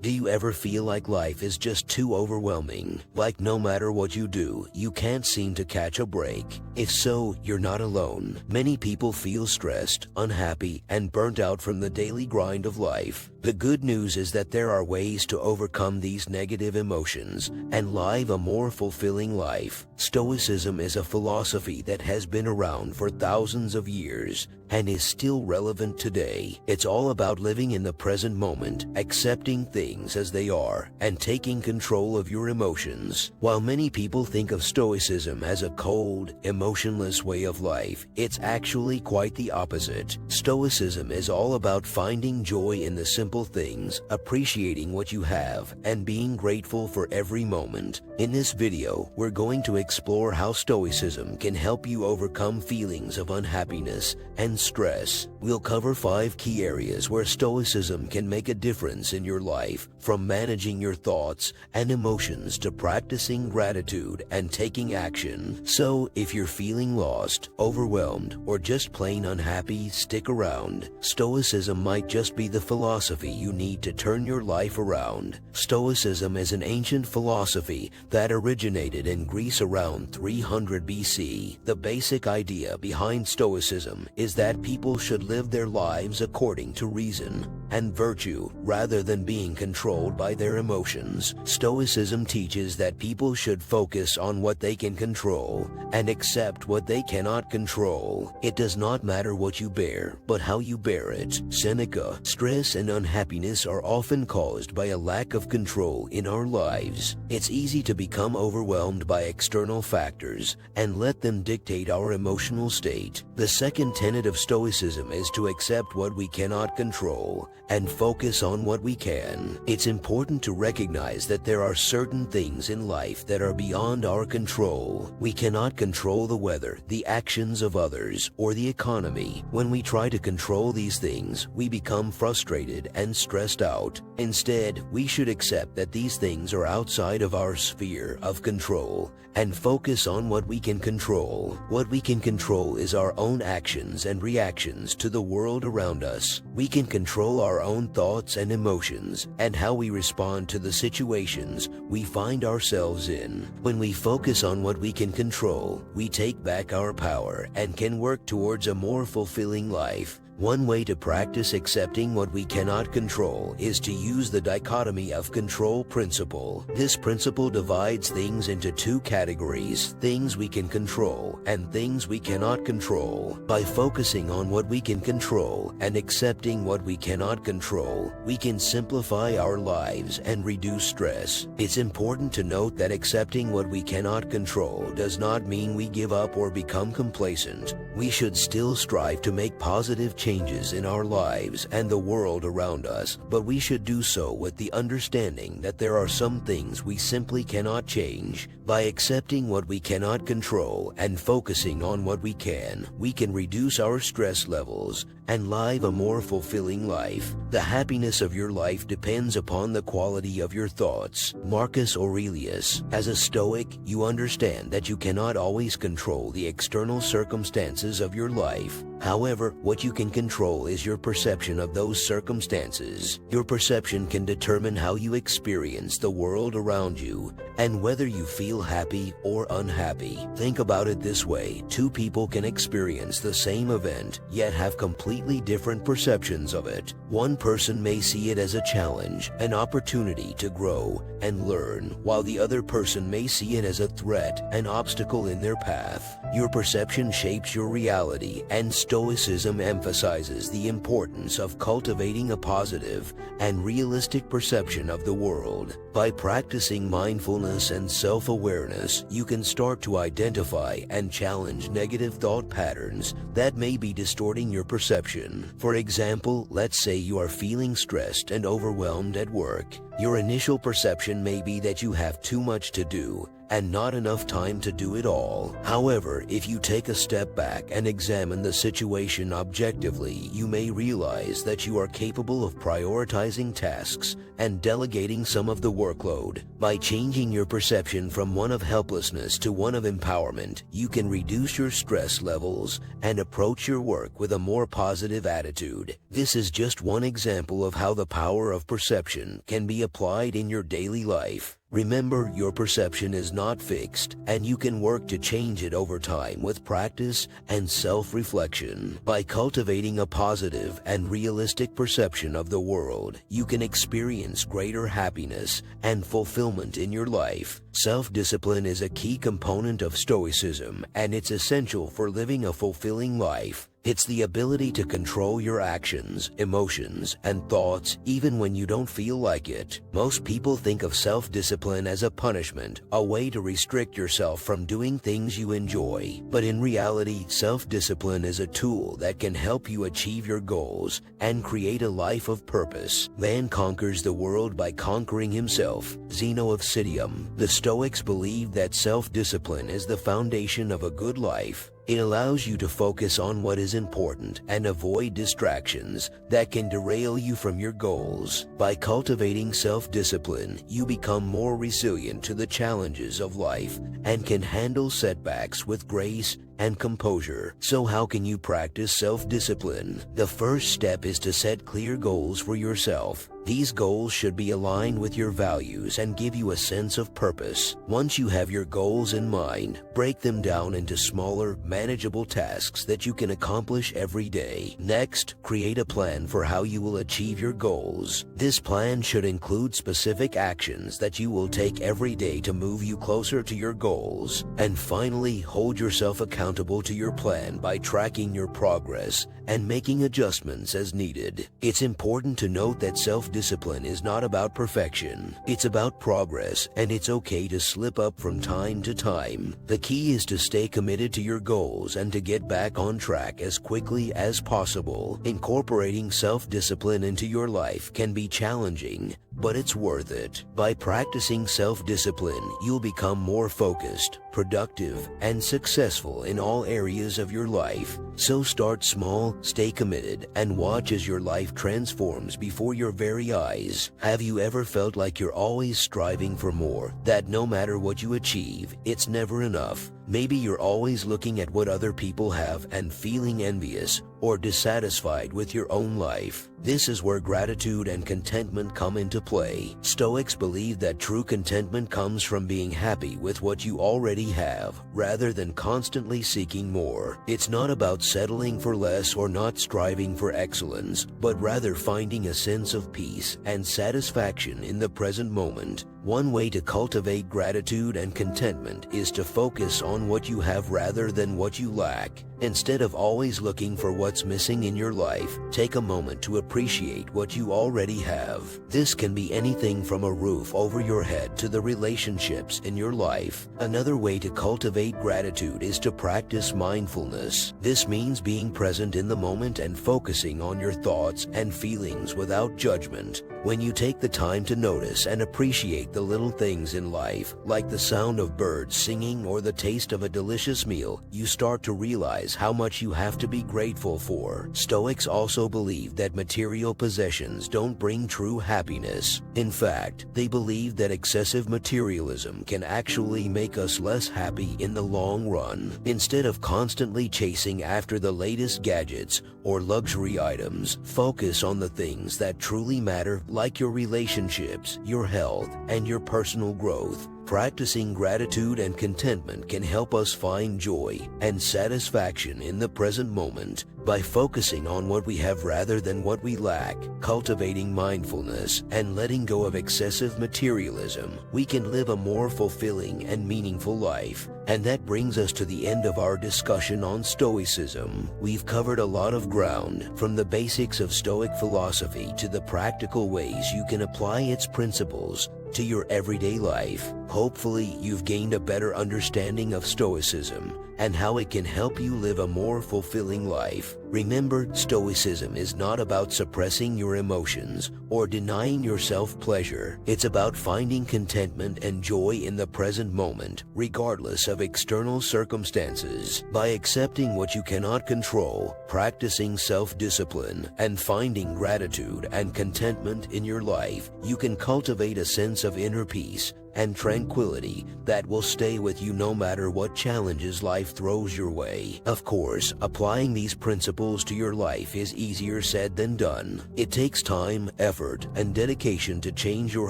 Do you ever feel like life is just too overwhelming? Like no matter what you do, you can't seem to catch a break? If so, you're not alone. Many people feel stressed, unhappy, and burnt out from the daily grind of life. The good news is that there are ways to overcome these negative emotions and live a more fulfilling life. Stoicism is a philosophy that has been around for thousands of years and is still relevant today. It's all about living in the present moment, accepting things as they are, and taking control of your emotions. While many people think of Stoicism as a cold, emotionless way of life, it's actually quite the opposite. Stoicism is all about finding joy in the simple things, appreciating what you have, and being grateful for every moment. In this video, we're going to explore how Stoicism can help you overcome feelings of unhappiness and stress. We'll cover 5 key areas where Stoicism can make a difference in your life, from managing your thoughts and emotions to practicing gratitude and taking action. So, if you're feeling lost, overwhelmed, or just plain unhappy, stick around. Stoicism might just be the philosophy you need to turn your life around. Stoicism is an ancient philosophy that originated in Greece around 300 BC. The basic idea behind Stoicism is that people should live their lives according to reason and virtue rather than being controlled by their emotions. Stoicism teaches that people should focus on what they can control and accept what they cannot control. It does not matter what you bear, but how you bear it. Seneca: stress and unhappiness are often caused by a lack of control in our lives. It's easy to become overwhelmed by external factors and let them dictate our emotional state. The second tenet of Stoicism is to accept what we cannot control and focus on what we can. It's important to recognize that there are certain things in life that are beyond our control. We cannot control the weather, the actions of others, or the economy. When we try to control these things, we become frustrated and stressed out. Instead, we should accept that these things are outside of our sphere of control and focus on what we can control. What we can control is our own actions and reactions to the world around us. We can control our own thoughts and emotions and how we respond to the situations we find ourselves in. When we focus on what we can control, we take back our power and can work towards a more fulfilling life. One way to practice accepting what we cannot control is to use the dichotomy of control principle. This principle divides things into 2 categories: things we can control and things we cannot control. By focusing on what we can control and accepting what we cannot control, we can simplify our lives and reduce stress. It's important to note that accepting what we cannot control does not mean we give up or become complacent. We should still strive to make positive changes in our lives and the world around us, but we should do so with the understanding that there are some things we simply cannot change. By accepting what we cannot control and focusing on what we can reduce our stress levels and live a more fulfilling life. The happiness of your life depends upon the quality of your thoughts. Marcus Aurelius: as a Stoic, you understand that you cannot always control the external circumstances of your life. However, what you can control is your perception of those circumstances. Your perception can determine how you experience the world around you and whether you feel happy or unhappy. Think about it this way: 2 people can experience the same event, yet have completely different perceptions of it. One person may see it as a challenge, an opportunity to grow and learn, while the other person may see it as a threat, an obstacle in their path. Your perception shapes your reality, and Stoicism emphasizes the importance of cultivating a positive and realistic perception of the world. By practicing mindfulness and self-awareness, you can start to identify and challenge negative thought patterns that may be distorting your perception. For example, let's say you are feeling stressed and overwhelmed at work. Your initial perception may be that you have too much to do and not enough time to do it all. However, if you take a step back and examine the situation objectively, you may realize that you are capable of prioritizing tasks and delegating some of the workload. By changing your perception from one of helplessness to one of empowerment, you can reduce your stress levels and approach your work with a more positive attitude. This is just one example of how the power of perception can be applied in your daily life. Remember, your perception is not fixed, and you can work to change it over time with practice and self-reflection. By cultivating a positive and realistic perception of the world, you can experience greater happiness and fulfillment in your life. Self-discipline is a key component of Stoicism, and it's essential for living a fulfilling life. It's the ability to control your actions, emotions, and thoughts even when you don't feel like it. Most people think of self-discipline as a punishment, a way to restrict yourself from doing things you enjoy. But in reality, self-discipline is a tool that can help you achieve your goals and create a life of purpose. Man conquers the world by conquering himself. Zeno of Citium. The Stoics believe that self-discipline is the foundation of a good life. It allows you to focus on what is important and avoid distractions that can derail you from your goals. By cultivating self-discipline, you become more resilient to the challenges of life and can handle setbacks with grace and composure. So how can you practice self-discipline? The first step is to set clear goals for yourself. These goals should be aligned with your values and give you a sense of purpose. Once you have your goals in mind, break them down into smaller, manageable tasks that you can accomplish every day. Next, create a plan for how you will achieve your goals. This plan should include specific actions that you will take every day to move you closer to your goals. And finally, hold yourself accountable to your plan by tracking your progress and making adjustments as needed. It's important to note that self-discipline is not about perfection. It's about progress, and it's okay to slip up from time to time. The key is to stay committed to your goals and to get back on track as quickly as possible. Incorporating self-discipline into your life can be challenging, but it's worth it. By practicing self-discipline, you'll become more focused, productive, and successful in all areas of your life. So start small, stay committed, and watch as your life transforms before your very eyes. Have you ever felt like you're always striving for more, that no matter what you achieve, it's never enough? Maybe you're always looking at what other people have and feeling envious or dissatisfied with your own life. This is where gratitude and contentment come into play. Stoics believe that true contentment comes from being happy with what you already have, rather than constantly seeking more. It's not about settling for less or not striving for excellence, but rather finding a sense of peace and satisfaction in the present moment. One way to cultivate gratitude and contentment is to focus on what you have rather than what you lack. Instead of always looking for what's missing in your life, take a moment to appreciate what you already have. This can be anything from a roof over your head to the relationships in your life. Another way to cultivate gratitude is to practice mindfulness. This means being present in the moment and focusing on your thoughts and feelings without judgment. When you take the time to notice and appreciate the little things in life, like the sound of birds singing or the taste of a delicious meal, you start to realize how much you have to be grateful for. Stoics also believe that material possessions don't bring true happiness. In fact, they believe that excessive materialism can actually make us less happy in the long run. Instead of constantly chasing after the latest gadgets or luxury items, focus on the things that truly matter, like your relationships, your health, and your personal growth. Practicing gratitude and contentment can help us find joy and satisfaction in the present moment. By focusing on what we have rather than what we lack, cultivating mindfulness, and letting go of excessive materialism, we can live a more fulfilling and meaningful life. And that brings us to the end of our discussion on Stoicism. We've covered a lot of ground, from the basics of Stoic philosophy to the practical ways you can apply its principles to your everyday life. Hopefully, you've gained a better understanding of Stoicism and how it can help you live a more fulfilling life. Remember, Stoicism is not about suppressing your emotions or denying yourself pleasure. It's about finding contentment and joy in the present moment, regardless of external circumstances. By accepting what you cannot control, practicing self-discipline, and finding gratitude and contentment in your life, you can cultivate a sense of inner peace and tranquility that will stay with you no matter what challenges life throws your way. Of course, applying these principles to your life is easier said than done. It takes time, effort, and dedication to change your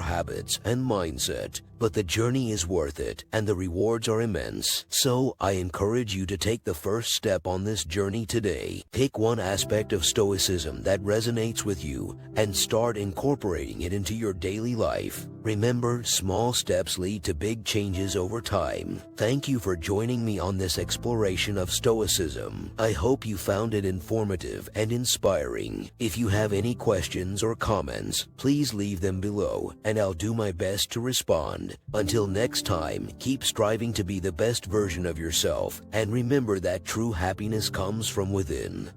habits and mindset, but the journey is worth it and the rewards are immense. So, I encourage you to take the first step on this journey today. Pick one aspect of Stoicism that resonates with you and start incorporating it into your daily life. Remember, small steps lead to big changes over time. Thank you for joining me on this exploration of Stoicism. I hope you found it informative and inspiring. If you have any questions or comments, please leave them below, and I'll do my best to respond. Until next time, keep striving to be the best version of yourself, and remember that true happiness comes from within.